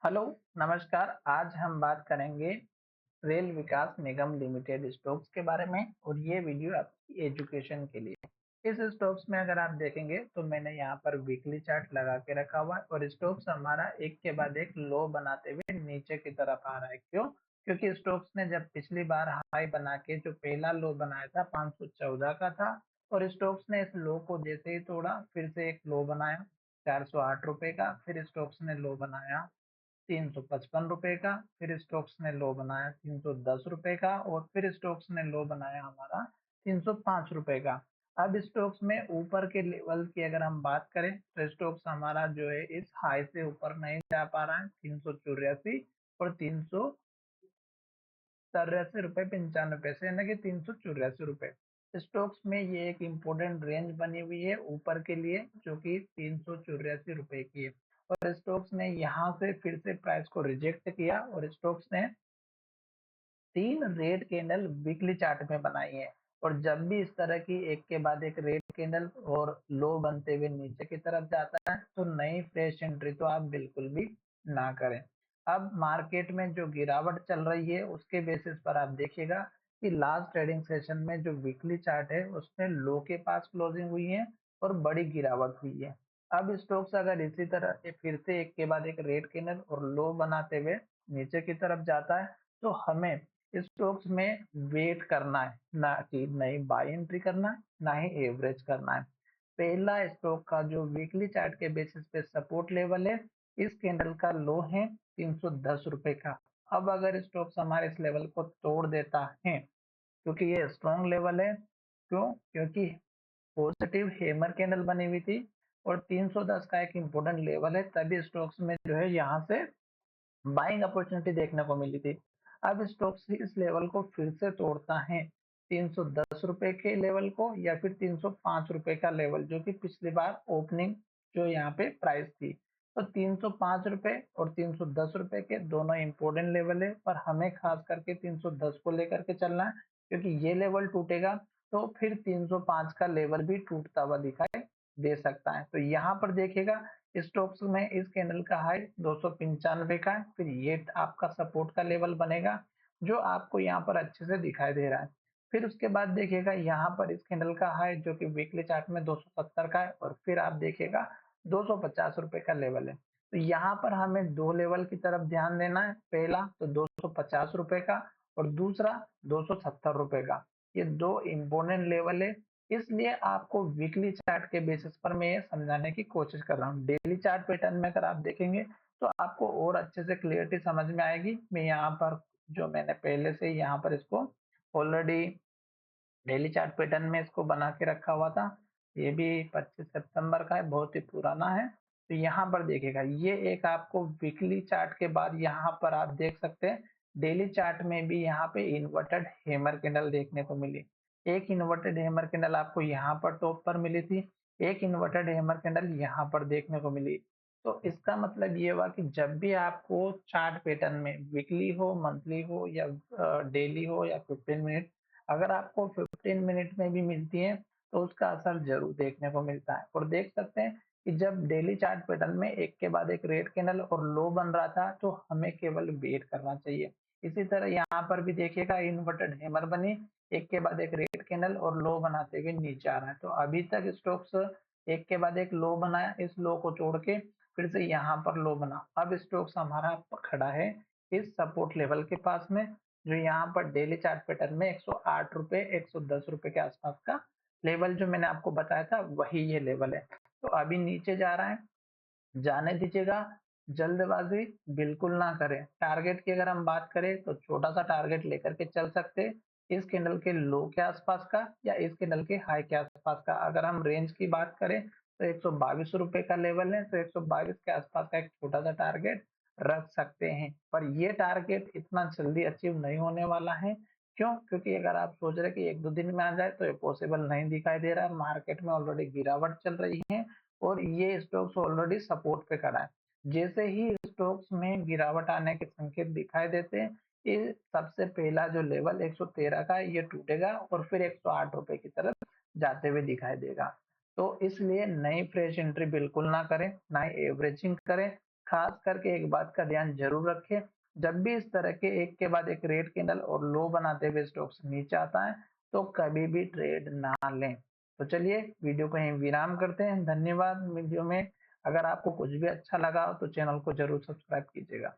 Hello, नमस्कार। आज हम बात करेंगे रेल विकास निगम लिमिटेड स्टॉक्स के बारे में और ये वीडियो आपकी एजुकेशन के लिए। इस स्टॉक्स में अगर आप देखेंगे तो मैंने यहाँ पर वीकली चार्ट लगा के रखा हुआ है और स्टॉक्स हमारा एक के बाद एक लो बनाते हुए नीचे की तरफ आ रहा है। क्यों? क्योंकि स्टॉक्स ने जब पिछली बार हाई बना के जो पहला लो बनाया था 514 का था और स्टॉक्स ने इस लो को जैसे ही तोड़ा फिर से एक लो बनाया 408 रुपए का, फिर स्टॉक्स ने लो बनाया 355 रुपए का, फिर स्टोक्स ने लो बनाया 310 रुपए का और फिर स्टोक्स ने लो बनाया हमारा 305 रुपए का। अब स्टोक्स में ऊपर के लेवल की अगर हम बात करें तो स्टोक्स हमारा जो है इस हाई से ऊपर नहीं जा पा रहा है 384 और 383 रुपए 95 पैसे यानी कि 384 रुपए। स्टोक्स में ये एक इम्पोर्टेंट रेंज बनी हुई है ऊपर के लिए जो कि 384 रुपए की है और स्टोक्स ने यहाँ से फिर से प्राइस को रिजेक्ट किया और स्टोक्स ने 3 रेड कैंडल वीकली चार्ट में बनाई है और जब भी इस तरह की एक के बाद एक रेड कैंडल और लो बनते हुए नीचे की तरफ जाता है तो नई फ्रेश एंट्री तो आप बिल्कुल भी ना करें। अब मार्केट में जो गिरावट चल रही है उसके बेसिस पर आप देखिएगा कि लास्ट ट्रेडिंग सेशन में जो वीकली चार्ट है उसमें लो के पास क्लोजिंग हुई है और बड़ी गिरावट हुई है। अब स्टॉक्स अगर इसी तरह फिर से एक के बाद एक रेड कैंडल और लो बनाते हुए नीचे की तरफ जाता है तो हमें स्टॉक्स में वेट करना है, ना कि नई बाय एंट्री करना है ना ही एवरेज करना है। पहला स्टॉक का जो वीकली चार्ट के बेसिस पे सपोर्ट लेवल है इस कैंडल का लो है 310 रुपए का। अब अगर स्टॉक्स हमारे इस लेवल को तोड़ देता है क्योंकि ये स्ट्रॉन्ग लेवल है। क्यों? क्योंकि पॉजिटिव हेमर कैंडल बनी हुई थी और 310 का एक इम्पोर्टेंट लेवल है, तभी स्टॉक्स में जो है यहाँ से बाइंग अपॉर्चुनिटी देखने को मिली थी। अब स्टॉक्स इस लेवल को फिर से तोड़ता है 310 रुपए के लेवल को या फिर 305 रुपए का लेवल जो कि पिछली बार ओपनिंग जो यहाँ पे प्राइस थी। तो 305 रुपए और 310 रुपए के दोनों इंपॉर्टेंट लेवल है पर हमें खास करके 310 को लेकर के चलना है क्योंकि ये लेवल टूटेगा तो फिर 305 का लेवल भी टूटता हुआ दिखाई दे सकता है। तो यहाँ पर देखिएगा स्टॉक्स में इस कैंडल का हाई 295 का है, फिर ये आपका सपोर्ट का लेवल बनेगा जो आपको यहाँ पर अच्छे से दिखाई दे रहा है। फिर उसके बाद देखिएगा यहाँ पर इस कैंडल का हाई जो कि वीकली चार्ट में 270 का है और फिर आप देखिएगा 250 रुपए का लेवल है। तो यहाँ पर हमें दो लेवल की तरफ ध्यान देना है, पहला तो 250 रुपए का और दूसरा 270 रुपए का। ये दो इंपोर्टेंट लेवल है, इसलिए आपको वीकली चार्ट के बेसिस पर मैं ये समझाने की कोशिश कर रहा हूँ। डेली चार्ट पैटर्न में अगर आप देखेंगे तो आपको और अच्छे से क्लियरिटी समझ में आएगी। मैं यहाँ पर जो मैंने पहले से यहाँ पर इसको ऑलरेडी डेली चार्ट पैटर्न में इसको बना के रखा हुआ था, ये भी 25 सितंबर का है, बहुत ही पुराना है। तो यहाँ पर देखिएगा ये एक आपको वीकली चार्ट के बाद यहाँ पर आप देख सकते हैं डेली चार्ट में भी यहाँ पे इन्वर्टेड हेमर कैंडल देखने को मिली। एक इन्वर्टेड हेमर कैंडल आपको यहाँ पर टॉप पर मिली थी, एक इन्वर्टेड हेमर कैंडल यहाँ पर देखने को मिली। तो इसका मतलब ये हुआ कि जब भी आपको चार्ट पैटर्न में वीकली हो, मंथली हो या डेली हो या 15 मिनट, अगर आपको 15 मिनट में भी मिलती है तो उसका असर जरूर देखने को मिलता है। और देख सकते हैं कि जब डेली चार्ट पैटर्न में एक के बाद एक रेड कैंडल और लो बन रहा था तो हमें केवल वेट करना चाहिए। इसी तरह यहाँ पर भी देखिएगा इन्वर्टेड हैमर बनी, एक के बाद एक रेड कैंडल और लो बनाते हुए नीचे आ रहा है। तो अभी तक स्टॉक्स एक के बाद एक लो बनाया, इस लो को तोड़ के फिर से यहाँ पर लो बना। अब स्टॉक्स हमारा खड़ा है इस सपोर्ट लेवल के पास में जो यहाँ पर डेली चार्ट पैटर्न में 108 रुपए 110 रुपए के आसपास का लेवल जो मैंने आपको बताया था वही ये लेवल है। तो अभी नीचे जा रहा है, जाने दीजिएगा, जल्दबाजी बिल्कुल ना करें। टारगेट की अगर हम बात करें तो छोटा सा टारगेट लेकर के चल सकते हैं इस कैंडल के लो के आसपास का या इस कैंडल के हाई के आसपास का। अगर हम रेंज की बात करें तो 122 रुपए का लेवल है तो 122 के आसपास का एक छोटा सा टारगेट रख सकते हैं, पर ये टारगेट इतना जल्दी अचीव नहीं होने वाला है। क्यों? क्योंकि अगर आप सोच रहे कि एक दो दिन में आ जाए तो ये पॉसिबल नहीं दिखाई दे रहा है। मार्केट में ऑलरेडी गिरावट चल रही है और ये स्टॉक्स ऑलरेडी सपोर्ट पे खड़ा है। जैसे ही स्टॉक्स में गिरावट आने के संकेत दिखाई देते हैं, ये सबसे पहला जो लेवल 113 का है ये टूटेगा और फिर 108 रुपए की तरफ जाते हुए दिखाई देगा। तो इसलिए नई फ्रेश एंट्री बिल्कुल ना करें, ना ही एवरेजिंग करें। खास करके एक बात का ध्यान जरूर रखें, जब भी इस तरह के एक के बाद एक रेड कैंडल और लो बनाते हुए स्टॉक्स नीचे आता है तो कभी भी ट्रेड ना लें। तो चलिए वीडियो को यहीं विराम करते हैं। धन्यवाद। वीडियो में अगर आपको कुछ भी अच्छा लगा हो तो चैनल को जरूर सब्सक्राइब कीजिएगा।